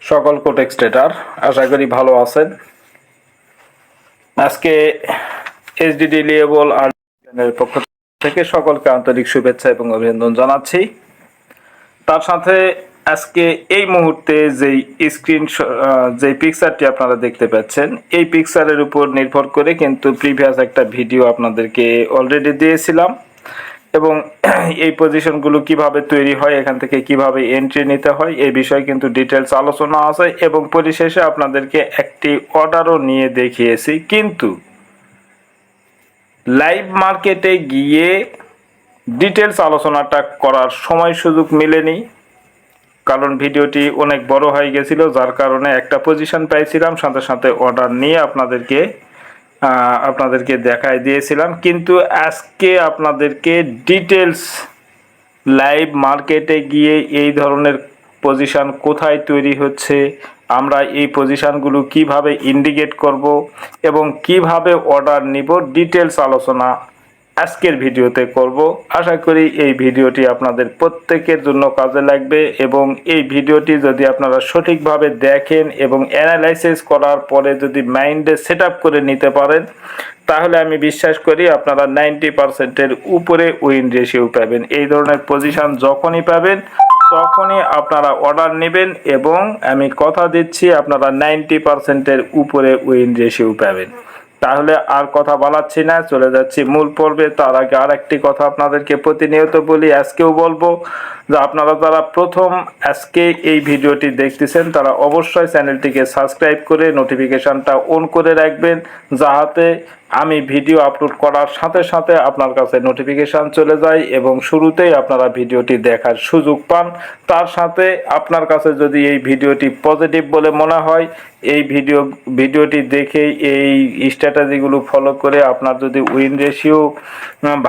সকল Quotex tedder আশা করি ভালো আছেন। আজকে এইচডিডি লিয়েবল আর পক্ষ থেকে সকলকে আন্তরিক শুভেচ্ছা এবং অভিনন্দন জানাচ্ছি। তার সাথে আজকে এই মুহূর্তে যেই যে পিকচারটি আপনারা দেখতে পাচ্ছেন, এই পিকচারের উপর নির্ভর করে কিন্তু প্রিভিয়াস একটা ভিডিও আপনাদেরকে অলরেডি দিয়েছিলাম এবং এই পজিশনগুলো কিভাবে তৈরি হয়, এখান থেকে কিভাবে এন্ট্রি নিতে হয় এই বিষয়ে কিন্তু ডিটেলস আলোচনা আছে এবং পরিশেষে আপনাদেরকে একটি অর্ডারও নিয়ে দেখিয়েছি। কিন্তু লাইভ মার্কেটে গিয়ে ডিটেলস আলোচনাটা করার সময় সুযোগ মেলেনি, কারণ ভিডিওটি অনেক বড় হয়ে গেছিল, যার কারণে একটা পজিশন পাইছিলাম, সাথে সাথে অর্ডার নিয়ে আপনাদেরকে দেখাই দিয়েছিলাম। কিন্তু আজকে আপনাদেরকে ডিটেলস লাইভ মার্কেটে গিয়ে এই ধরনের পজিশন কোথায় তৈরি হচ্ছে, আমরা এই পজিশনগুলো কিভাবে ইন্ডিকেট করব এবং কিভাবে অর্ডার নিব, ডিটেলস আলোচনা আজকের ভিডিওতে করব। আশা করি এই ভিডিওটি আপনাদের প্রত্যেকের জন্য কাজে লাগবে এবং এই ভিডিওটি যদি আপনারা সঠিকভাবে দেখেন এবং অ্যানালাইসিস করার পরে যদি মাইন্ডে সেট আপ করে নিতে পারেন, তাহলে আমি বিশ্বাস করি আপনারা 90%-এর উপরে উইন রেশিও পাবেন। এই ধরনের পজিশন যখনই পাবেন তখনই আপনারা অর্ডার নেবেন এবং আমি কথা দিচ্ছি আপনারা 90%-এর উপরে উইন রেশিও পাবেন। তাহলে আর কথা বাড়াচ্ছি না, চলে যাচ্ছি মূল পর্বে। তার আগে আর একটি কথা আপনাদেরকে প্রতিনিয়ত বলি, আজকেও বলবো যে আপনারা যারা প্রথম আজকে এই ভিডিওটি দেখতেছেন তারা অবশ্যই চ্যানেলটিকে সাবস্ক্রাইব করে নোটিফিকেশনটা অন করে রাখবেন, যাহাতে আমি ভিডিও আপলোড করার সাথে সাথে আপনার কাছে নোটিফিকেশন চলে যায় এবং শুরুতেই আপনারা ভিডিওটি দেখার সুযোগ পান। তার সাথে আপনার কাছে যদি এই ভিডিওটি পজিটিভ বলে মনে হয়, এই ভিডিওটি দেখে এই স্ট্র্যাটেজিগুলো ফলো করে আপনার যদি উইন রেশিও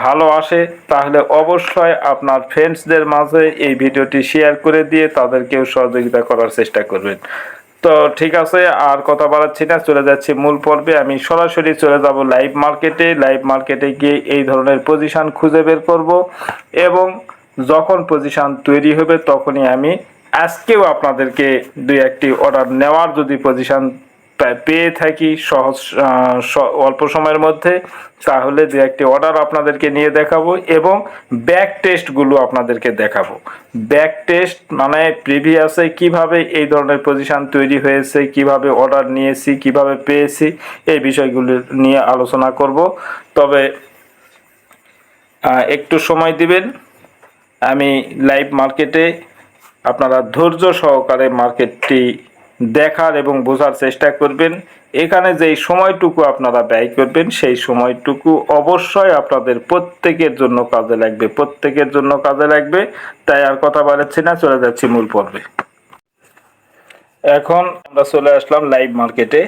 ভালো আসে, তাহলে অবশ্যই আপনার ফ্রেন্ডসদের মাঝে এই ভিডিওটি শেয়ার করে দিয়ে তাদেরকেও সহযোগিতা করার চেষ্টা করবেন। তো ঠিক আছে, আর কথা বাড়াচ্ছি না, চলে যাচ্ছি মূল পর্বে। আমি সরাসরি চলে যাব লাইভ মার্কেটে গিয়ে এই ধরনের পজিশন খুঁজে বের করব এবং যখন পজিশন তৈরি হবে তখনই আমি আজকেও আপনাদেরকে দুই একটি অর্ডার নেওয়ার যদি পজিশন পেয়ে থাকি অল্প সময়ের মধ্যে, তাহলে দু একটি অর্ডার আপনাদেরকে নিয়ে দেখাবো এবং ব্যাক টেস্টগুলো আপনাদেরকে দেখাবো। ব্যাক টেস্ট মানে প্রিভিয়াসে কিভাবে এই ধরনের পজিশন তৈরি হয়েছে, কিভাবে অর্ডার নিয়েছি, কিভাবে পেয়েছি, এই বিষয়গুলো নিয়ে আলোচনা করব। তবে একটু সময় দিবেন, আমি লাইভ মার্কেটে আপনারা ধৈর্য সহকারে মার্কেটটি দেখার এবং বোঝার চেষ্টা করবেন। এখানে যেই সময়টুকু আপনারা ব্যয় করবেন সেই সময়টুকু অবশ্যই আপনাদের প্রত্যেকের জন্য কাজে লাগবে। তাই আর কথা বাড়াচ্ছি না, চলে যাচ্ছি মূল পর্বে। এখন আমরা চলে আসলাম লাইভ মার্কেটে।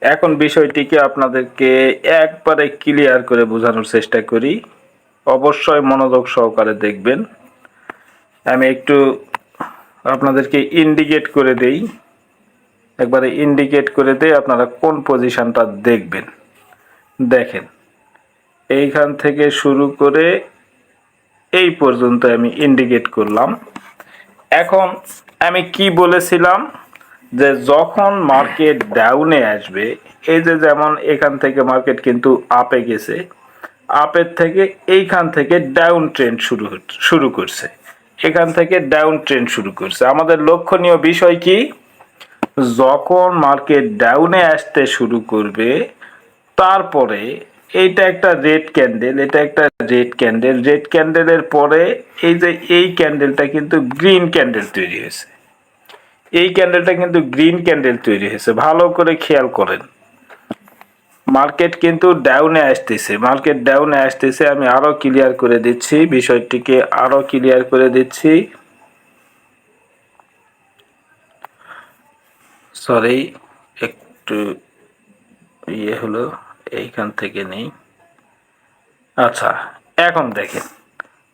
এখন বিষয়টিকে আপনাদেরকে একবারে ক্লিয়ার করে বোঝানোর চেষ্টা করি, অবশ্যই মনোযোগ সহকারে দেখবেন। আমি একটু আপনাদেরকে ইন্ডিকেট করে দেই, আপনারা কোন পজিশনটা দেখবেন। দেখেন, এইখান থেকে শুরু করে এই পর্যন্ত আমি ইন্ডিকেট করলাম। এখন আমি কি বলেছিলাম যে যখন মার্কেট ডাউনে আসবে, এই যে যেমন এখান থেকে মার্কেট কিন্তু আপে গেছে, আপের থেকে এইখান থেকে ডাউন ট্রেন্ড শুরু করছে, এখান থেকে ডাউন ট্রেন্ড শুরু করছে। আমাদের লক্ষণীয় বিষয় কি, যখন মার্কেট ডাউনে আসতে শুরু করবে তারপরে এইটা একটা রেড ক্যান্ডেল, রেড ক্যান্ডেলের পরে এই যে এই ক্যান্ডেলটা কিন্তু গ্রিন ক্যান্ডেল তৈরি হয়েছে, এই ক্যান্ডেলটা কিন্তু গ্রিন ক্যান্ডেল তৈরি হয়েছে। ভালো করে খেয়াল করেন, মার্কেট কিন্তু ডাউনে আসতেছে। আমি আরো ক্লিয়ার করে দিচ্ছি, বিষয়টিকে আরো ক্লিয়ার করে দিচ্ছি। সরি, একটু হলো, এইখান থেকে নেই। আচ্ছা, এখন দেখেন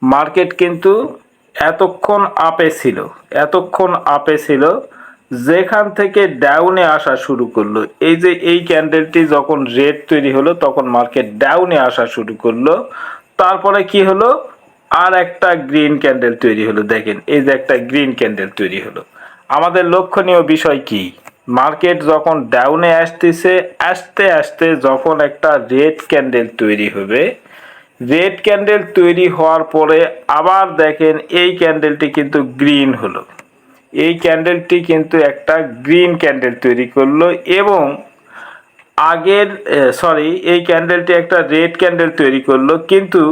মার্কেট কিন্তু এতক্ষণ আপে ছিল, যেখান থেকে ডাউনে আসা শুরু করলো, এই যে এই ক্যান্ডেলটি যখন রেড তৈরি হলো তখন মার্কেট ডাউনে আসা শুরু করলো। তারপরে কি হলো, আর একটা গ্রিন ক্যান্ডেল তৈরি হলো। দেখেন, এই যে একটা গ্রিন ক্যান্ডেল তৈরি হলো। আমাদের লক্ষণীয় বিষয় কি? মার্কেট যখন ডাউনে আসতেছে, আস্তে আস্তে যখন একটা রেড ক্যান্ডেল তৈরি হবে, রেড ক্যান্ডেল তৈরি হওয়ার পরে আবার দেখেন এই ক্যান্ডেলটি কিন্তু গ্রিন হলো, এই ক্যান্ডেলটি কিন্তু একটা গ্রিন ক্যান্ডেল তৈরি করলো এবং আগের এই ক্যান্ডেলটি একটা রেড ক্যান্ডেল তৈরি করলো, কিন্তু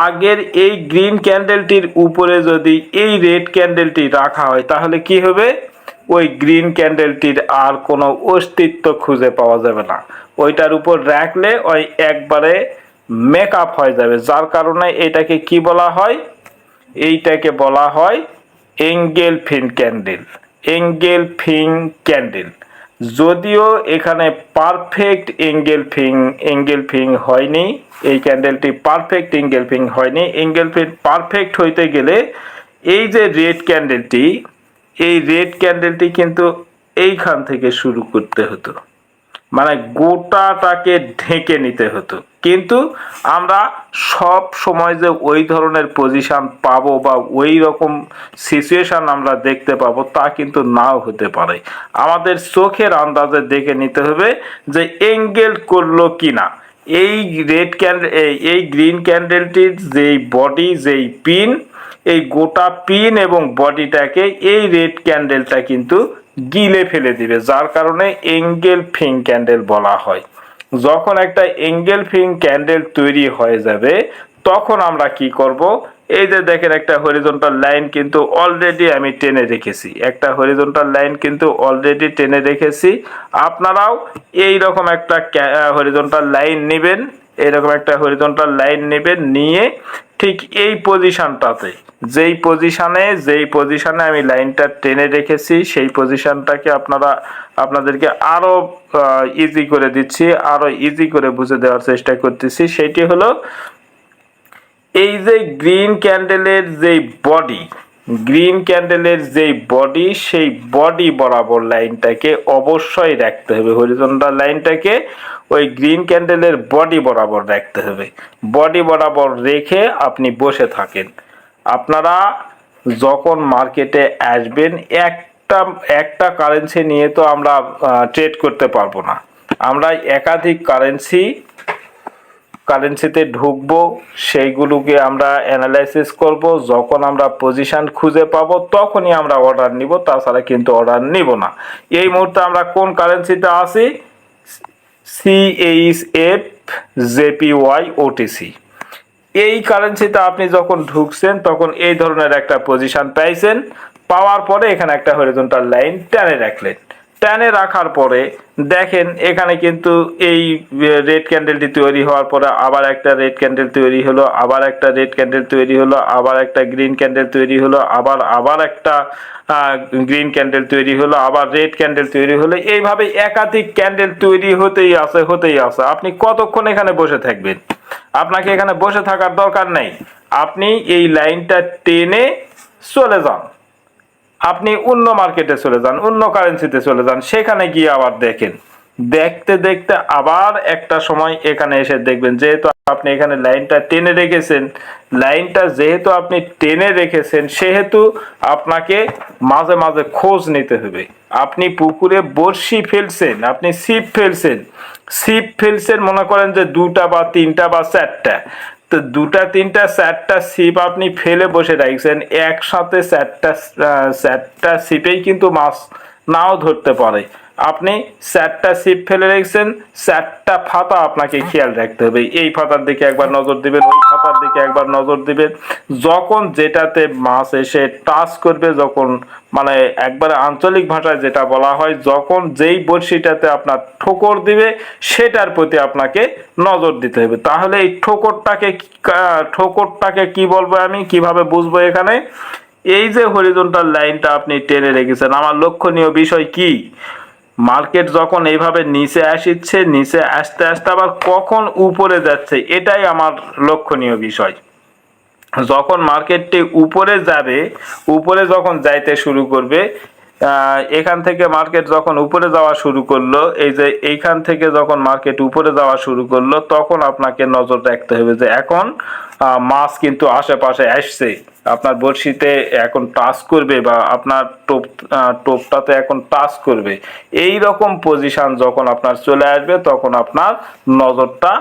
আগের এই গ্রিন ক্যান্ডেলটির উপরে যদি এই রেড ক্যান্ডেলটি রাখা হয় তাহলে কি হবে? ওই গ্রিন ক্যান্ডেলটির আর কোনো অস্তিত্ব খুঁজে পাওয়া যাবে না, ওইটার উপর রাখলে ওই একবারে মেকআপ হয়ে যাবে, যার কারণে এটাকে কি বলা হয়? এইটাকে বলা হয় এঙ্গেলফিন ক্যান্ডেল, এঙ্গেলফিন ক্যান্ডেল। যদিও এখানে পারফেক্ট এঙ্গেলফিং হয়নি, এই ক্যান্ডেলটি পারফেক্ট এঙ্গেলফিং হয়নি। এঙ্গেলফিং পারফেক্ট হইতে গেলে এই যে রেড ক্যান্ডেলটি, এই রেড ক্যান্ডেলটি কিন্তু এইখান থেকে শুরু করতে হতো, মানে গোটাটাকে ঢেকে নিতে হতো, কিন্তু আমরা সব সময় যে ওই ধরনের পজিশন পাবো বা ওই রকম সিচুয়েশন আমরা দেখতে পাবো তা কিন্তু নাও হতে পারে। আমাদের চোখের আন্দাজে দেখে নিতে হবে যে এঙ্গেল করলো কিনা। এই রেড ক্যান্ডেল, এই গ্রিন ক্যান্ডেলটির যেই বডি, যেই পিন, এই গোটা পিন এবং বডিটাকে এই রেড ক্যান্ডেলটা কিন্তু গিলে ফেলে দিবে, যার কারণে এঙ্গেলফিং ক্যান্ডেল বলা হয়। যখন একটা এঙ্গেলফিং ক্যান্ডেল তৈরি হয়ে যাবে তখন আমরা কি করব? এই যে দেখেন একটা হরিজন্টাল লাইন কিন্তু অলরেডি আমি টেনে রেখেছি, একটা হরিজন্টাল লাইন কিন্তু অলরেডি টেনে রেখেছি। আপনারাও এই রকম একটা হরিজন্টাল লাইন নেবেন, এরকম একটা হরিজন্টাল লাইন নেবেন, নিয়ে ঠিক এই পজিশনটাতে, যেই পজিশনে আমি লাইনটা টেনে রেখেছি সেই পজিশনটাকে আপনাদেরকে আরো ইজি করে দিচ্ছি, আরো ইজি করে বুঝে দেওয়ার চেষ্টা করতেছি। সেটি হলো এই যে গ্রিন ক্যান্ডেলের যেই বডি, গ্রিন ক্যান্ডেলের যেই বডি, সেই বডি বরাবর লাইনটাকে অবশ্যই রাখতে হবে, হরিজন্টাল লাইনটাকে ওই গ্রিন ক্যান্ডেলের বডি বরাবর রাখতে হবে। বডি বরাবর রেখে আপনি বসে থাকেন। আপনারা যখন মার্কেটে আসবেন, একটা কারেন্সি নিয়ে তো আমরা ট্রেড করতে পারবো না, আমরা একাধিক কারেন্সিতে ঢুকবো, সেইগুলোকে আমরা অ্যানালাইসিস করব, যখন আমরা পজিশন খুঁজে পাবো তখনই আমরা অর্ডার নিব, তাছাড়া কিন্তু অর্ডার নিব না। এই মুহূর্তে আমরা কোন কারেন্সিতে আছি? CHF JPY OTC। এই কারেন্সিতে আপনি যখন ঢুকছেন তখন এই ধরনের একটা পজিশন পাইছেন, পাওয়ার পরে এখানে একটা হরিজন্টাল লাইন টেনে রাখলেন, টেনে রাখার পরে দেখেন এখানে কিন্তু এই রেড ক্যান্ডেলটি তৈরি হওয়ার পরে আবার একটা রেড ক্যান্ডেল তৈরি হলো, আবার একটা রেড ক্যান্ডেল তৈরি হলো, আবার একটা গ্রিন ক্যান্ডেল তৈরি হলো, আবার একটা গ্রিন ক্যান্ডেল তৈরি হলো, আবার রেড ক্যান্ডেল তৈরি হলো। এইভাবে একাধিক ক্যান্ডেল তৈরি হতেই আছে। আপনি কতক্ষণ এখানে বসে থাকবেন? আপনাকে এখানে বসে থাকার দরকার নেই, আপনি এই লাইনটা টেনে চলে যান, আপনি অন্য মার্কেটে চলে যান, অন্য কারেন্সিতে চলে যান, সেখানে গিয়ে আবার দেখেন, দেখতে দেখতে আবার একটা সময় এখানে এসে দেখবেন, যেহেতু আপনি এখানে লাইনটা টেনে রেখেছেন, সেহেতু আপনাকে মাঝে মাঝে খোঁজ নিতে হবে। আপনি পুকুরে বড়শি ফেলছেন, আপনি ছিপ ফেলছেন, মনে করেন যে 2টা বা 3টা বা 4টা, তো 2টা 3টা 4টা ছিপ আপনি ফেলে বসে রাখছেন, একসাথে চারটা ছিপেই কিন্তু মাছ নাও ধরতে পারে। আপনি 4টা ছিপ ফেলে রেখেছেন, 4টা ফাতা আপনাকে খেয়াল রাখতে হবে, এই ফাতার দিকে একবার নজর দিবেন, ওই ফাতার দিকে একবার নজর দিবেন। যখন যেটাতে মাছ এসে টাচ করবে, যখন মানে একবারে আঞ্চলিক ভাষায় যেটা বলা হয়, যখন যেই বড়শিটাতে আপনার ঠোকর দিবে সেটার প্রতি আপনাকে নজর দিতে হবে। তাহলে এই ঠোকরটাকে কি বলবো, আমি কিভাবে বুঝবো? এখানে এই যে হরিজন্টাল লাইনটা আপনি টেনে রেখেছেন, আমার লক্ষণীয় বিষয় কি? মার্কেট যখন এইভাবে নিচে আসছে, নিচে আস্তে আস্তে আবার কখন উপরে যাচ্ছে, এটাই আমার লক্ষণীয় বিষয়। যখন মার্কেটটি উপরে যাবে, উপরে যখন যাইতে শুরু করবে, এখান থেকে মার্কেট যখন উপরে যাওয়া শুরু করলো, এই যে এইখান থেকে যখন মার্কেট উপরে যাওয়া শুরু করলো, তখন আপনাকে নজর রাখতে হবে যে এখন মাছ কিন্তু আশেপাশে আসছে, আপনার বড়শিতে এখন টাচ করবে বা আপনার টোপটাতে এখন টাচ করবে, এই রকম পজিশন যখন আপনার চলে আসবে তখন আপনার নজরটা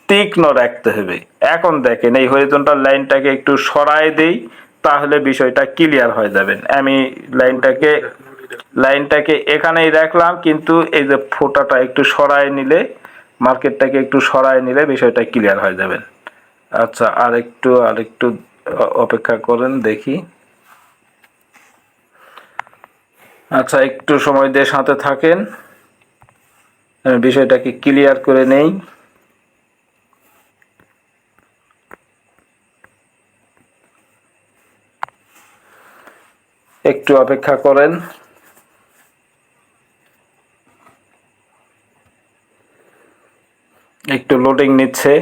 তীক্ষ্ণ রাখতে হবে। এখন দেখেন এই হরিজন্টাল লাইনটাকে একটু সরায় দেই, তাহলে বিষয়টা ক্লিয়ার হয়ে যাবেন। আমি লাইনটাকে এখানেই রাখলাম, কিন্তু এই যে ফোঁটাটা একটু সরায় নিলে, মার্কেটটাকে একটু সরায় নিলে বিষয়টা ক্লিয়ার হয়ে যাবেন। আচ্ছা, আরেকটু অপেক্ষা করেন, দেখি। আচ্ছা, একটু সময় দিয়ে সাথে থাকেন, বিষয়টাকে ক্লিয়ার করে নেই। একটু অপেক্ষা করেন। একটু লোডিং নিচ্ছে।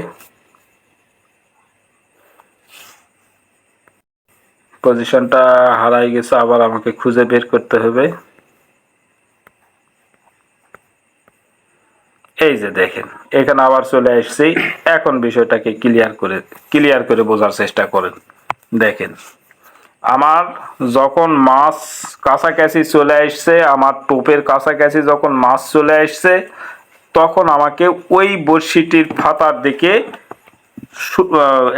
পজিশনটা হারাই গেছে, আবার আমাকে খুঁজে বের করতে হবে। এই যে দেখেন, এখানে আবার চলে আসছি। এখন বিষয়টাকে ক্লিয়ার করে বোঝার চেষ্টা করেন। দেখেন, আমার যখন মাছ কাছাকাছি চলে আসছে, আমার টোপের কাছাকাছি যখন মাছ চলে আসছে, তখন আমাকে ওই বড়শিটির ফাতার দিকে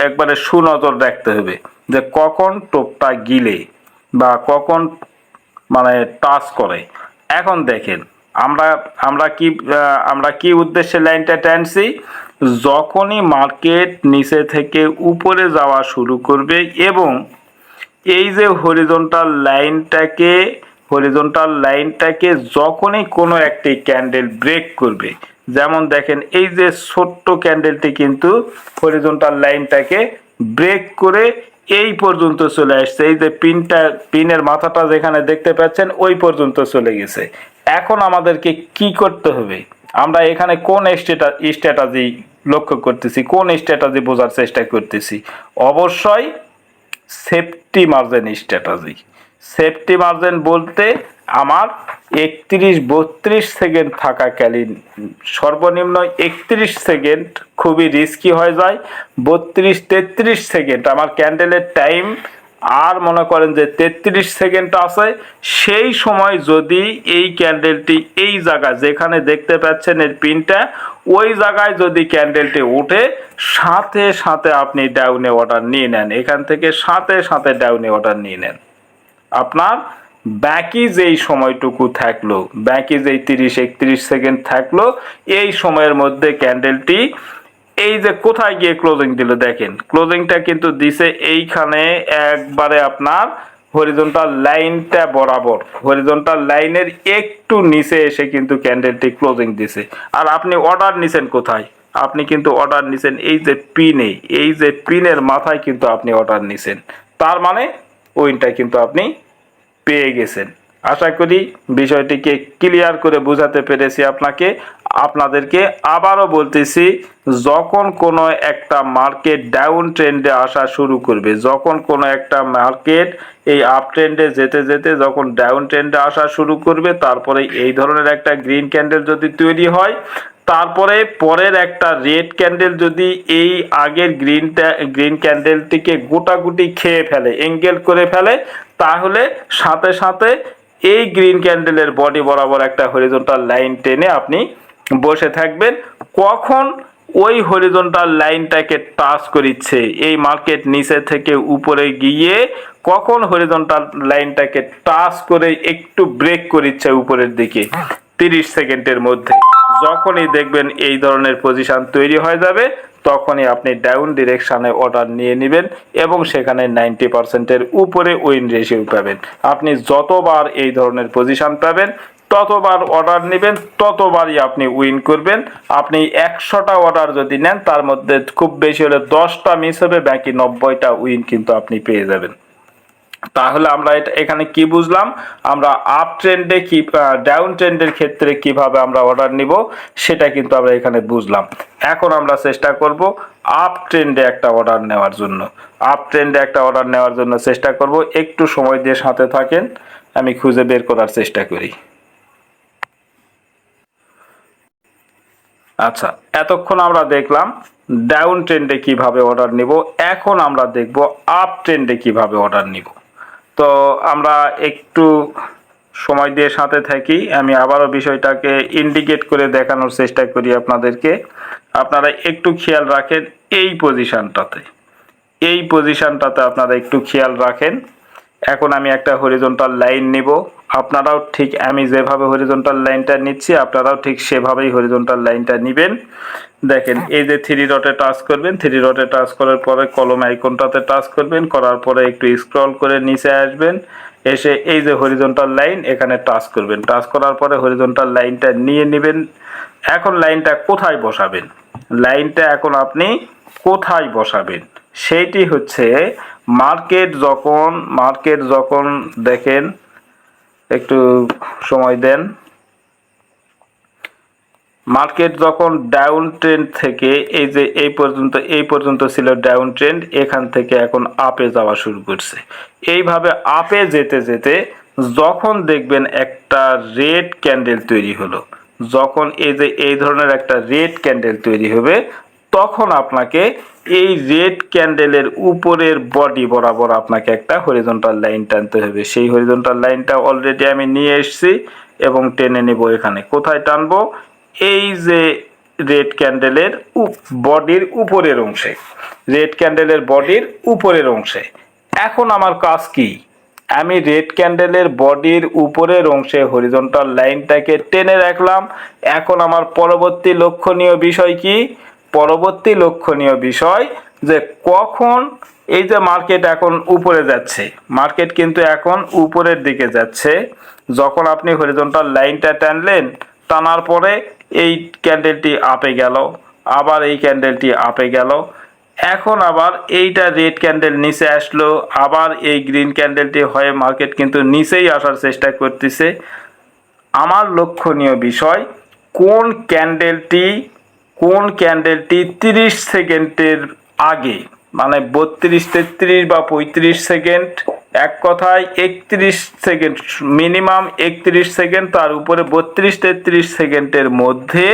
একবারে সুনজর রাখতে হবে যে কখন টোপটা গিলে বা কখন মানে টাচ করে। এখন দেখেন, আমরা আমরা কি উদ্দেশ্যে লাইনটা টানছি, যখনই মার্কেট নিচে থেকে উপরে যাওয়া শুরু করবে এবং এই যে হরিজন্টাল লাইনটাকে যখনই কোনো একটি ক্যান্ডেল ব্রেক করবে, যেমন দেখেন এই যে ছোট্ট ক্যান্ডেলটি কিন্তু হরিজন্টাল লাইনটাকে ব্রেক করে এই পর্যন্ত চলে আসছে। এই যে পিনের মাথাটা যেখানে দেখতে পাচ্ছেন ওই পর্যন্ত চলে গেছে। এখন আমাদেরকে কি করতে হবে, আমরা এখানে কোন স্ট্র্যাটেজি লক্ষ্য করতেছি, কোন স্ট্র্যাটেজি বোঝার চেষ্টা করতেছি? অবশ্যই safety margin strategy. Safety margin বলতে আমার 31-32 সেকেন্ড থাকাকালীন, সর্বনিম্ন 31 সেকেন্ড খুবই রিস্কি হয়ে যায়। 32-33 সেকেন্ড আমার ক্যান্ডেলের টাইম, আর মনে করেন যে 33 সেকেন্ড আছে, সেই সময় যদি এই ক্যান্ডেলটি এই জায়গায় যেখানে দেখতে পাচ্ছেন এর পিনটা, ওই জায়গায় যদি ক্যান্ডেলটি ওঠে, সাথে সাথে আপনি ডাউনে অর্ডার নিয়ে নেন, এখান থেকে সাথে সাথে ডাউনে অর্ডার নিয়ে নেন। আপনার বাকি যেই সময়টুকু থাকলো, বাকি যেই 30-31 সেকেন্ড থাকলো, এই সময়ের মধ্যে ক্যান্ডেলটি এই যে কোথায় গিয়ে ক্লোজিং দিল, দেখেন ক্লোজিংটা কিন্তু দিছে এইখানে একবারে আপনার হরিজন্টাল লাইনটা বরাবর, হরিজন্টাল লাইনের একটু নিচে এসে কিন্তু ক্যান্ডেলটি ক্লোজিং দিছে। আর আপনি অর্ডার নিছেন কোথায়? আপনি কিন্তু অর্ডার নিছেন এই যে পিনে, এই যে পিনের মাথায় কিন্তু আপনি অর্ডার নিছেন। তার মানে ওইটা কিন্তু আপনি পেয়ে গেছেন। আশা করি বিষয়টিকে ক্লিয়ার করে বোঝাতে পেরেছি আপনাদেরকে। আবারও বলতেছি, যখন কোনো একটা মার্কেট ডাউন ট্রেন্ডে আসা শুরু করবে, যখন কোনো একটা মার্কেট এই আপ ট্রেন্ডে যেতে যেতে যখন ডাউন ট্রেন্ডে আসা শুরু করবে, তারপরে এই ধরনের একটা গ্রিন ক্যান্ডেল যদি তৈরি হয়, তারপরে পরের একটা রেড ক্যান্ডেল যদি এই আগের গ্রিন ক্যান্ডেলটিকে গোটাগুটি খেয়ে ফেলে, এঙ্গেল করে ফেলে, তাহলে সাথে সাথে এই গ্রিন ক্যান্ডেলের বডি বরাবর একটা হরিজন্টাল লাইন টেনে আপনি বসে থাকবেন। কখন ওই হরিজন্টাল লাইনটাকে টাচ করিচ্ছে, এই মার্কেট নিচে থেকে উপরে গিয়ে কখন হরিজন্টাল লাইনটাকে টাচ করে একটু ব্রেক করিচ্ছে উপরের দিকে 30 সেকেন্ডের মধ্যে, যখনই দেখবেন এই ধরনের পজিশন তৈরি হয়ে যাবে, তখনই আপনি ডাউন ডিরেকশনে অর্ডার নিয়ে নেবেন এবং সেখানে 90%-এর উপরে উইন রেশিও পাবেন। আপনি যতবার এই ধরনের পজিশন পাবেন, ততবার অর্ডার নেবেন, ততবারই আপনি উইন করবেন। আপনি 100টা অর্ডার যদি নেন, তার মধ্যে খুব বেশি হলে 10টা মিস হবে, বাকি 90টা উইন কিন্তু আপনি পেয়ে যাবেন। তাহলে আমরা এখানে কি বুঝলাম, আমরা আপ ট্রেন্ডে কি ডাউন ট্রেন্ডের ক্ষেত্রে কিভাবে আমরা অর্ডার নিব, সেটা কিন্তু আমরা এখানে বুঝলাম। এখন আমরা চেষ্টা করব আপ ট্রেন্ডে একটা অর্ডার নেওয়ার জন্য। চেষ্টা করব, একটু সময় দিয়ে সাথে থাকেন, আমি খুঁজে বের করার চেষ্টা করি। আচ্ছা, এতক্ষণ আমরা দেখলাম ডাউন ট্রেন্ডে কিভাবে অর্ডার নিব, এখন আমরা দেখব আপ ট্রেন্ডে কিভাবে অর্ডার নিব। তো আমরা একটু সময় দিয়ে সাথে থাকি, আমি আবারও বিষয়টাকে ইন্ডিকেট করে দেখানোর চেষ্টা করি আপনাদেরকে। আপনারা একটু খেয়াল রাখেন এই পজিশনটাতে আপনারা একটু খেয়াল রাখেন। এখন আমি একটা হরিজন্টাল লাইন নিব, আপনারাও ঠিক আমি যেভাবে হরিজন্টাল লাইনটা নিচ্ছি আপনারাও ঠিক সেভাবেই হরিজন্টাল লাইনটা নেবেন। দেখেন এই যে থ্রি ডটে টাচ করবেন, থ্রি ডটে টাচ করার পরে কলম আইকনটাতে টাচ করবেন, করার পরে একটু স্ক্রল করে নিচে আসবেন, এসে এই যে হরিজন্টাল লাইন এখানে টাচ করবেন, টাচ করার পরে হরিজন্টাল লাইনটা নিয়ে নেবেন। এখন লাইনটা কোথায় বসাবেন, লাইনটা এখন আপনি কোথায় বসাবেন সেইটি হচ্ছে মার্কেট যখন দেখেন, একটু সময় দেন, মার্কেট যখন ডাউন ট্রেন্ড থেকে এই যে এই পর্যন্ত ছিল ডাউন ট্রেন্ড, এখান থেকে এখন আপে যাওয়া শুরু করছে। এইভাবে আপে যেতে যেতে যখন দেখবেন একটা রেড ক্যান্ডেল তৈরি হলো, যখন এই যে এই ধরনের একটা রেড ক্যান্ডেল তৈরি হবে, তখন আপনাকে এই রেড ক্যান্ডেলের উপরের বডি বরাবর আপনাকে একটা হরিজন্টাল লাইন টানতে হবে। সেই হরিজন্টাল লাইনটা অলরেডি আমি নিয়ে এসেছি এবং টেনে নেব। এখানে কোথায় টানবো, এই যে রেড ক্যান্ডেলের বডির উপরের অংশে, রেড ক্যান্ডেলের বডির উপরের অংশে। এখন আমার কাজ কি, আমি রেড ক্যান্ডেলের বডির উপরের অংশে হরিজন্টাল লাইনটাকে টেনে রাখলাম। এখন আমার পরবর্তী লক্ষণীয় বিষয় কি, পরবর্তী লক্ষণীয় বিষয় যে কখন এই যে মার্কেট এখন উপরে যাচ্ছে, মার্কেট কিন্তু এখন উপরের দিকে যাচ্ছে, যখন আপনি হরিজন্টাল লাইনটা টানলেন, টানার পরে এই ক্যান্ডেলটি আপে গেল, আবার এই ক্যান্ডেলটি আপে গেল, এখন আবার এইটা রেড ক্যান্ডেল নিচে আসলো, আবার এই গ্রিন ক্যান্ডেলটি হয়ে মার্কেট কিন্তু নিচেই আসার চেষ্টা করতেছে। আমার লক্ষণীয় বিষয় কোন ক্যান্ডেলটি 30 সেকেন্ডের আগে, মানে 32, 33 বা 35 সেকেন্ড, এক কথায় 31 সেকেন্ড, মিনিমাম 31 সেকেন্ড, তার উপরে 32, 33 সেকেন্ডের মধ্যে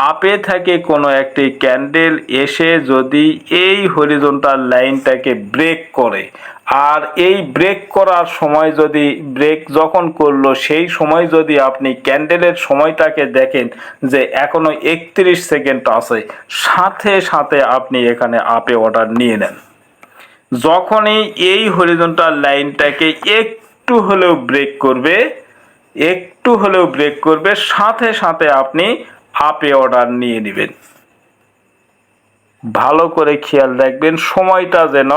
আপে থাকে কোনো একটি ক্যান্ডেল এসে যদি এই হরিজন্টাল লাইনটাকে ব্রেক করে, আর এই ব্রেক করার সময় যদি ব্রেক যখন করলো সেই সময় যদি আপনি ক্যান্ডেলের সময়টাকে দেখেন যে এখনো 31 সেকেন্ড আছে, সাথে সাথে আপনি এখানে আপে অর্ডার নিয়ে নেন। যখনই এই হরিজন্টাল লাইনটাকে একটু হলেও ব্রেক করবে, সাথে সাথে আপনি আপে অর্ডার নিয়ে নেবেন। ভালো করে খেয়াল রাখবেন সময়টা যেন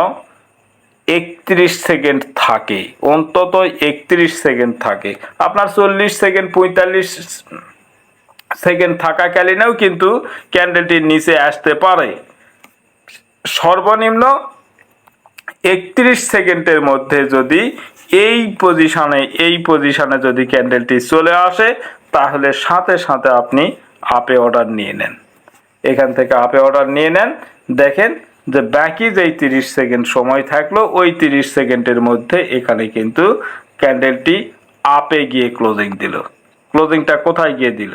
31 সেকেন্ড থাকে, অন্তত 31 সেকেন্ড থাকে। আপনার 40 সেকেন্ড 45 সেকেন্ড থাকাকালীনও কিন্তু ক্যান্ডেলটির নিচে আসতে পারে। সর্বনিম্ন 31 সেকেন্ডের মধ্যে যদি এই পজিশনে যদি ক্যান্ডেলটি চলে আসে, তাহলে সাথে সাথে আপনি আপে অর্ডার নিয়ে নেন। এখান থেকে আপে অর্ডার নিয়ে নেন, দেখেন যে বাকি যেই 30 সেকেন্ড সময় থাকলো, ওই 30 সেকেন্ডের মধ্যে এখানে কিন্তু ক্যান্ডেলটি আপে গিয়ে ক্লোজিং দিল। ক্লোজিংটা কোথায় গিয়ে দিল,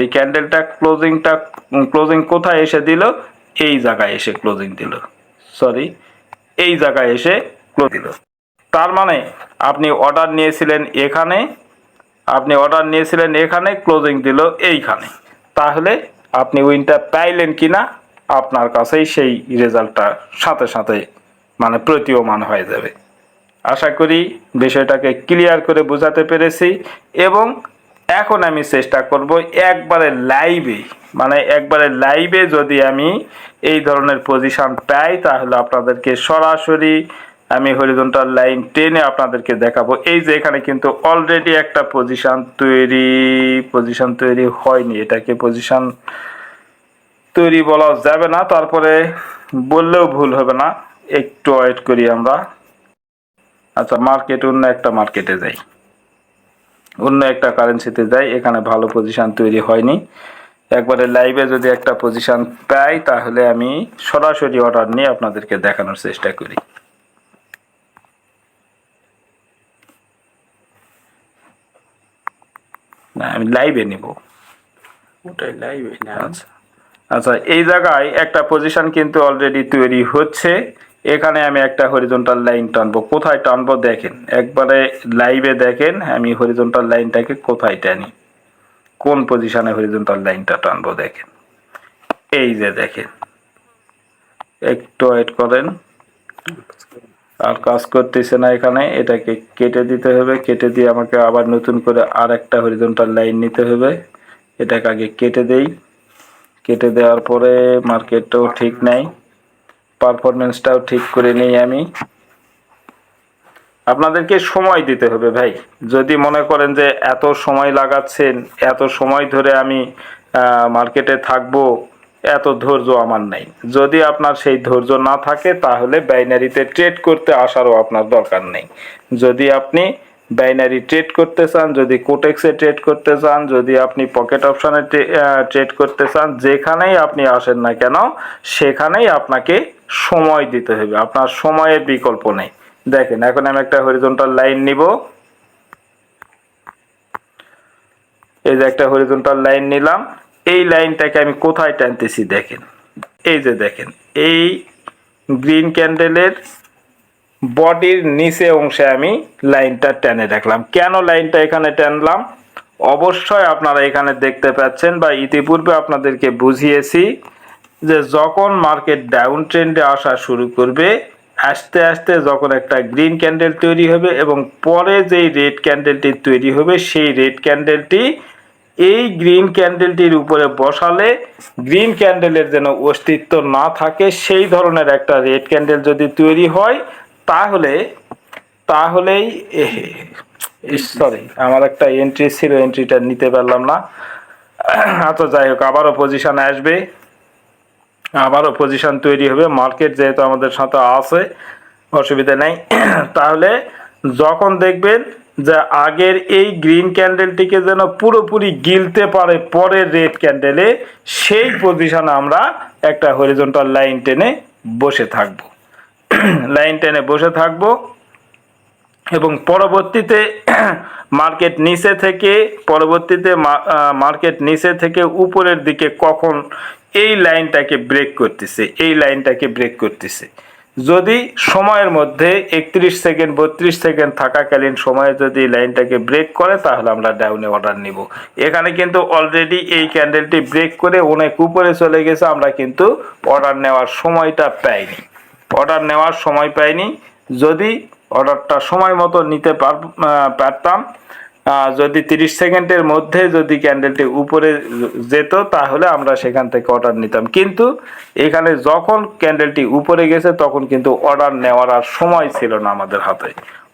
এই ক্যান্ডেলটা ক্লোজিং কোথায় এসে দিল, এই জায়গায় এসে ক্লোজিং দিল, এই জায়গায় এসে ক্লোজ দিল। তার মানে আপনি অর্ডার নিয়েছিলেন এখানে, ক্লোজিং দিল এইখানে, তাহলে আপনি উইনটা পাইলেন কিনা আপনার কাছেই সেই রেজাল্টটা সাথে সাথে মানে প্রতীয়মান হয়ে যাবে। আশা করি বিষয়টাকে ক্লিয়ার করে বোঝাতে পেরেছি, এবং এখন আমি চেষ্টা করব একবারে লাইভে যদি আমি এই ধরনের পজিশন পাই, তাহলে আপনাদেরকে সরাসরি আমি হরিজন্টাল লাইন টেনে আপনাদেরকে দেখাবো। এই যে এখানে কিন্তু অলরেডি একটা পজিশন তৈরি হয়নি, এটাকে পজিশন তৈরি বলা যাবে না, তারপরে বললেও ভুল হবে না, একটু ওয়েট করি আমরা। আচ্ছা, অন্য একটা মার্কেটে যাই, অন্য একটা কারেন্সিতে যাই, এখানে ভালো পজিশন তৈরি হয়নি। একবারে লাইভে যদি একটা পজিশন পাই, তাহলে আমি সরাসরি অর্ডার নিয়ে আপনাদেরকে দেখানোর চেষ্টা করি। না, আমি লাইভে নিব, ওটাই লাইভে না। আচ্ছা, আচ্ছা, এই জায়গায় একটা পজিশন কিন্তু অলরেডি তৈরি হচ্ছে। এখানে আমি একটা হরিজন্টাল লাইন টানবো। কোথায় টানবো দেখেন, একবারে লাইভে দেখেন আমি হরিজন্টাল লাইনটাকে কোথায় টানি, কোন পজিশনে হরিজন্টাল লাইনটা টানবো দেখেন। এই যে দেখেন, একটু ওয়েট করেন, আর কাজ করতেছে না এখানে, এটাকে কেটে দিতে হবে। কেটে দিয়ে আমাকে আবার নতুন করে আর একটা হরিজন্টাল লাইন নিতে হবে। এটাকে আগে কেটে দেই। কেটে দেওয়ার পরে মার্কেটটাও ঠিক নাই, পারফরমেন্সটাও ঠিক করে নেই আমি। আপনাদেরকে সময় দিতে হবে ভাই। যদি মনে করেন যে এত সময় লাগাচ্ছেন, এত সময় ধরে আমি মার্কেটে থাকবো, এত ধৈর্য আমার নাই। যদি আপনার সেই ধৈর্য না থাকে তাহলে বাইনারিতে ট্রেড করতে আসারও আপনার দরকার নেই। যদি আপনি বাইনারি ট্রেড করতে চান, যদি কোটেক্সে ট্রেড করতে চান, যদি আপনি পকেট অপশানে ট্রেড করতে চান, যেখানেই আপনি আসেন না কেন সেখানেই আপনাকে সময় দিতে হবে। আপনার সময়ের বিকল্প নেই। দেখেন, এখন আমি একটা হরিজন্টাল লাইন নিব। এই যে একটা হরিজন্টাল লাইন নিলাম। এই লাইনটাকে আমি কোথায় টানতেছি দেখেন, এই যে দেখেন, এই গ্রিন ক্যান্ডেলের বডির নিচে অংশে আমি লাইনটা টেনে রাখলাম। কেন লাইনটা এখানে টানলাম অবশ্যই আপনারা এখানে দেখতে পাচ্ছেন, বা ইতিপূর্বে আপনাদেরকে বুঝিয়েছি যে যখন মার্কেট ডাউন ট্রেন্ডে আসা শুরু করবে, আস্তে আস্তে যখন একটা গ্রিন ক্যান্ডেল তৈরি হবে এবং পরে যেই রেড ক্যান্ডেলটি তৈরি হবে, সেই রেড ক্যান্ডেলটি এই গ্রিন ক্যান্ডেলটির উপরে বসালে গ্রিন ক্যান্ডেলের যেন অস্তিত্ব না থাকে, সেই ধরনের একটা রেড ক্যান্ডেল যদি তৈরি হয় তাহলেই সরি, আমার একটা এন্ট্রি ছিল, এন্ট্রিটা নিতে পারলাম না। আচ্ছা যাই হোক, আবারও পজিশন আসবে, আবারও পজিশন তৈরি হবে। মার্কেট যেহেতু আমাদের সাথে আছে, অসুবিধা নেই। তাহলে যখন দেখবেন যে আগের এই গ্রিন ক্যান্ডেলটিকে যেন পুরোপুরি গিলতে পারে পরের রেড ক্যান্ডেলে, সেই পজিশনে আমরা একটা হরিজন্টাল লাইন টেনে বসে থাকব। লাইন টেনে বসে থাকব এবং পরবর্তীতে মার্কেট নিচে থেকে উপরের দিকে কখন এই লাইনটাকে ব্রেক করতেছে, যদি সময়ের মধ্যে 31 সেকেন্ড 32 সেকেন্ড থাকাকালীন সময়ে যদি লাইনটাকে ব্রেক করে তাহলে আমরা ডাউনে অর্ডার নিব। এখানে কিন্তু অলরেডি এই ক্যান্ডেলটি ব্রেক করে অনেক উপরে চলে গেছে, আমরা কিন্তু অর্ডার নেওয়ার সময় পাইনি। যদি অর্ডারটা সময় মতো নিতে পারতাম, যদি 30 সেকেন্ডের মধ্যে যদি ক্যান্ডেলটি উপরে যেত তাহলে আমরা সেখান থেকে অর্ডার নিতাম। কিন্তু এখানে যখন ক্যান্ডেলটি উপরে গেছে তখন কিন্তু অর্ডার নেওয়ার আর সময় ছিল না আমাদের হাতে।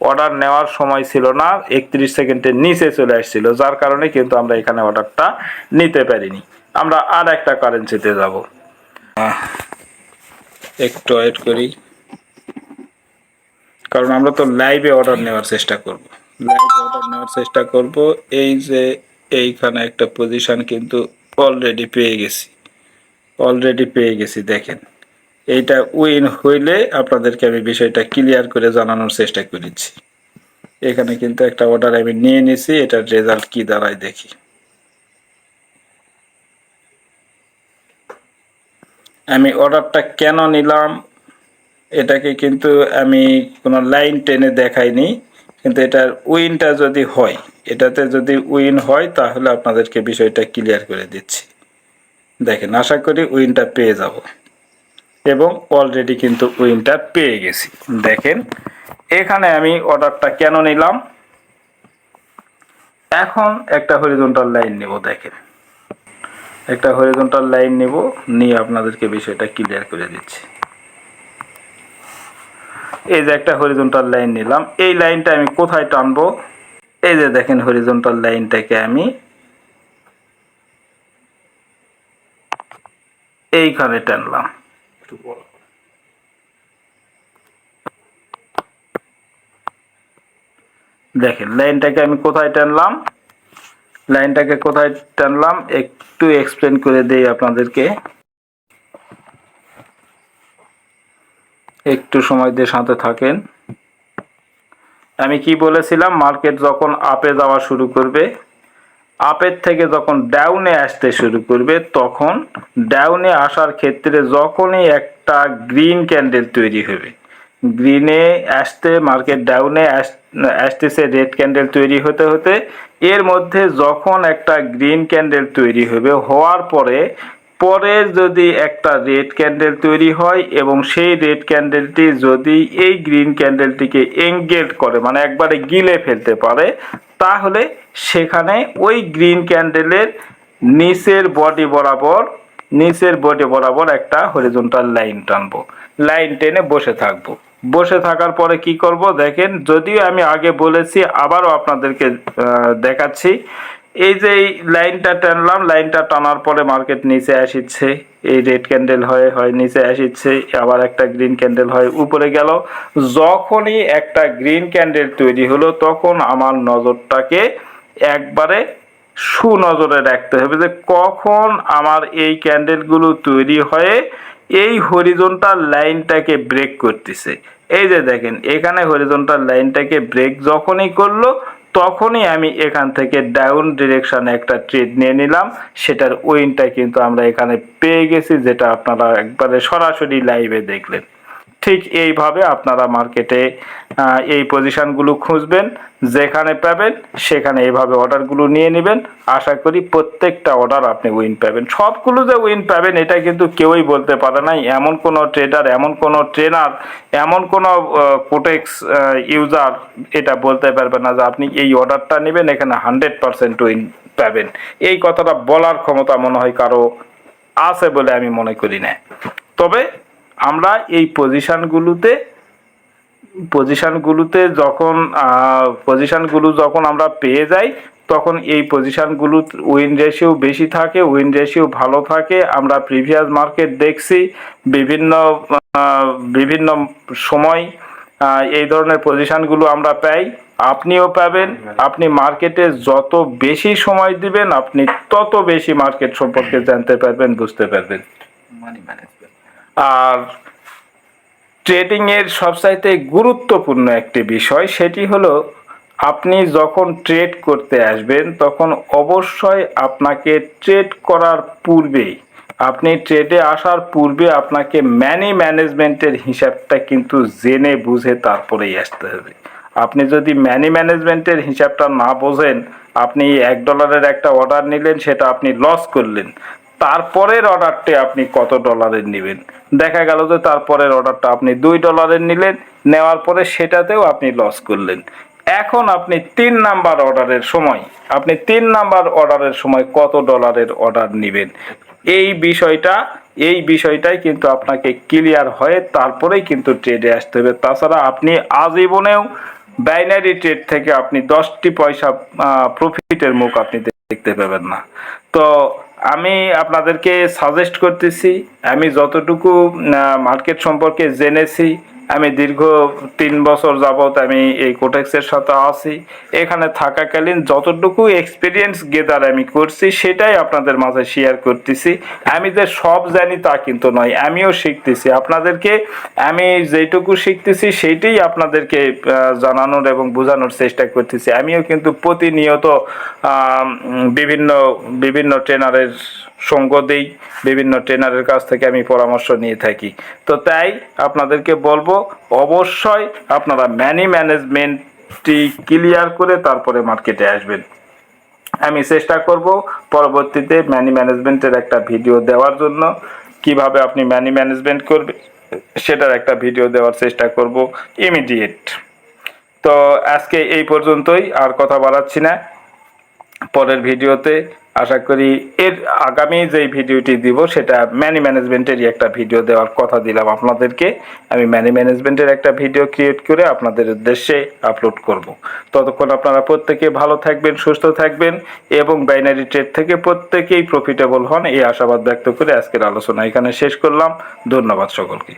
অর্ডার নেওয়ার সময় ছিল না, 31 সেকেন্ডের নিচে চলে আসছিল, যার কারণে কিন্তু আমরা এখানে অর্ডারটা নিতে পারিনি। আমরা আর একটা কারেন্সিতে যাব, একটু ওয়েট করি, কারণ আমরা তো লাইভে অর্ডার নেওয়ার চেষ্টা করব। এই যে এইখানে একটা পজিশন কিন্তু অলরেডি পেয়ে গেছি দেখেন। এইটা উইন হইলে আপনাদেরকে আমি বিষয়টা ক্লিয়ার করে জানানোর চেষ্টা করেছি। এখানে কিন্তু একটা অর্ডার আমি নিয়ে নিছি, এটার রেজাল্ট কি দাঁড়ায় দেখি। আমি অর্ডারটা কেন নিলাম এটাকে কিন্তু আমি কোনো লাইন টেনে দেখাইনি, কিন্তু এটার উইনটা যদি হয়, এটাতে যদি উইন হয় তাহলে আপনাদেরকে বিষয়টা ক্লিয়ার করে দিচ্ছি। দেখেন, আশা করি উইনটা পেয়ে যাব, এবং অলরেডি কিন্তু উইনটা পেয়ে গেছি। দেখেন, এখানে আমি অর্ডারটা কেন নিলাম, এখন একটা হরিজন্টাল লাইন নেব। দেখেন, একটা হরিজন্টাল লাইন নেব, নিয়ে আপনাদেরকে বিষয়টা ক্লিয়ার করে দিচ্ছি। এই যে একটা হরিজন্টাল লাইন নিলাম, এই লাইনটা আমি কোথায় টানবো, এই যে দেখেন হরিজন্টাল লাইনটাকে আমি এইখানে টানলাম। দেখেন লাইনটাকে আমি কোথায় টানলাম, একটু এক্সপ্লেন করে দেই আপনাদেরকে, একটু সময় দিয়ে সাথে থাকেন। আমি কি বলেছিলাম, মার্কেট যখন আপে যাওয়া শুরু করবে, আপের থেকে যখন ডাউনে আসতে শুরু করবে, তখন ডাউনে আসার ক্ষেত্রে যখনই একটা গ্রিন ক্যান্ডেল তৈরি হবে, গ্রিনে আসতে মার্কেট ডাউনে আসতেছে, রেড ক্যান্ডেল তৈরি হতে হতে এর মধ্যে যখন একটা গ্রিন ক্যান্ডেল তৈরি হবে, হওয়ার পরে পরের যদি একটা রেড ক্যান্ডেল তৈরি হয় এবং সেই রেড ক্যান্ডেলটি যদি এই গ্রিন ক্যান্ডেলটিকে এঙ্গেজ করে, মানে একবারে গিলে ফেলতে পারে, তাহলে সেখানে ওই গ্রিন ক্যান্ডেলের নিচের বডি বরাবর একটা হরিজন্টাল লাইন টানবো, লাইন টেনে বসে থাকবো। বসে থাকার পরে কি করব দেখেন, যদিও আমি আগে বলেছি, আবারও আপনাদেরকে দেখাচ্ছি। এই যে এই লাইনটা টানলাম, লাইনটা টানার পরে মার্কেট নিচে আসিচ্ছে, এই রেড ক্যান্ডেল হয় নিচে আসিচ্ছে, আবার একটা গ্রিন ক্যান্ডেল হয় উপরে গেল। যখনই একটা গ্রিন ক্যান্ডেল তৈরি হলো, তখন আমার নজরটাকে একবারে সুনজরে রাখতে হবে যে কখন আমার এই ক্যান্ডেলগুলো তৈরি হয়ে এই হরিজন্টাল লাইনটাকে ব্রেক করতেছে। এই যে দেখেন, এখানে হরিজন্টাল লাইনটাকে ব্রেক যখনই করলো, তখনই আমি এখান থেকে ডাউন ডিরেকশনে একটা ট্রেড নিয়ে নিলাম। সেটার উইনটা কিন্তু আমরা এখানে পেয়ে গেছি, যেটা আপনারা একবারে সরাসরি লাইভে দেখলেন। ঠিক এইভাবে আপনারা মার্কেটে এই পজিশনগুলো খুঁজবেন, যেখানে পাবেন সেখানে এইভাবে অর্ডারগুলো নিয়ে নেবেন। আশা করি প্রত্যেকটা অর্ডার আপনি উইন পাবেন। সবগুলো যে উইন পাবেন এটা কিন্তু কেউই বলতে পারে না। এমন কোনো ট্রেডার, এমন কোনো ট্রেনার, এমন কোনো কোটেক্স ইউজার এটা বলতে পারবে না যে আপনি এই অর্ডারটা নেবেন, এখানে 100% উইন পাবেন। এই কথাটা বলার ক্ষমতা মনে হয় কারো আছে বলে আমি মনে করি না। তবে আমরা এই পজিশনগুলো যখন আমরা পেয়ে যাই, তখন এই পজিশনগুলো উইন রেশিও বেশি থাকে, উইন রেশিও ভালো থাকে। আমরা প্রিভিয়াস মার্কেট দেখছি, বিভিন্ন সময় এই ধরনের পজিশনগুলো আমরা পাই, আপনিও পাবেন। আপনি মার্কেটে যত বেশি সময় দিবেন, আপনি তত বেশি মার্কেট সম্পর্কে জানতে পারবেন, বুঝতে পারবেন। আর ট্রেডিং এর সবচাইতে গুরুত্বপূর্ণ একটি বিষয়, সেটি হলো আপনি যখন ট্রেড করতে আসবেন, তখন অবশ্যই আপনাকে ট্রেড করার পূর্বেই, আপনি ট্রেডে আসার পূর্বে আপনাকে মানি ম্যানেজমেন্টের হিসাবটা কিন্তু জেনে বুঝে তারপরেই আসতে হবে। আপনি যদি মানি ম্যানেজমেন্টের হিসাবটা না বোঝেন, আপনি $1 একটা অর্ডার নিলেন, সেটা আপনি লস করলেন, তারপরের অর্ডারটি আপনি কত ডলারের নেবেন, দেখা গেল যে তারপরের অর্ডারটা আপনি $2 নিলেন, নেওয়ার পরে সেটাতেও আপনি লস করলেন। এখন আপনি 3 নাম্বার অর্ডারের সময় কত ডলারের অর্ডার নেবেন, এই বিষয়টাই কিন্তু আপনাকে ক্লিয়ার হয়ে তারপরেই কিন্তু ট্রেডে আসতে হবে। তাছাড়া আপনি আজীবনেও বাইনারি ট্রেড থেকে আপনি 10টি পয়সা প্রফিটের মুখ আপনি দেখতে পাবেন না। তো আমি আপনাদেরকে সাজেস্ট করতেছি, আমি যতটুকু মার্কেট সম্পর্কে জেনেছি, আমি দীর্ঘ 3 বছর যাবত আমি এই কোটেক্সের সাথে আছি। এখানে থাকাকালীন যতটুকু এক্সপিরিয়েন্স গেদার আমি করছি, সেটাই আপনাদের মাঝে শেয়ার করতেছি। আমি যে সব জানি তা কিন্তু নয়, আমিও শিখতেছি। আপনাদেরকে আমি যেটুকু শিখতেছি সেইটাই আপনাদেরকে জানানোর এবং বোঝানোর চেষ্টা করতেছি। আমিও কিন্তু প্রতিনিয়ত বিভিন্ন ট্রেনারের সঙ্গ দেই, বিভিন্ন ট্রেনারের কাছ থেকে আমি পরামর্শ নিয়ে থাকি। তো তাই আপনাদেরকে বলবো, অবশ্যই আপনারা মানি ম্যানেজমেন্টটি ক্লিয়ার করে তারপরে মার্কেটে আসবেন। আমি চেষ্টা করব পরবর্তীতে মানি ম্যানেজমেন্টের একটা ভিডিও দেওয়ার জন্য, কিভাবে আপনি মানি ম্যানেজমেন্ট করবে সেটার একটা ভিডিও দেওয়ার চেষ্টা করব ইমিডিয়েট। তো আজকে এই পর্যন্তই, আর কথা বাড়াচ্ছি না। পরের ভিডিওতে আশা করি, এর আগামী যে ভিডিওটি দিব সেটা মানি ম্যানেজমেন্টেরই একটা ভিডিও দেওয়ার কথা দিলাম আপনাদেরকে। আমি মানি ম্যানেজমেন্টের একটা ভিডিও ক্রিয়েট করে আপনাদের উদ্দেশ্যে আপলোড করব। ততক্ষণ আপনারা প্রত্যেকে ভালো থাকবেন, সুস্থ থাকবেন এবং বাইনারি ট্রেড থেকে প্রত্যেকেই প্রফিটেবল হন, এই আশাবাদ ব্যক্ত করে আজকের আলোচনা এখানে শেষ করলাম। ধন্যবাদ সকলকে।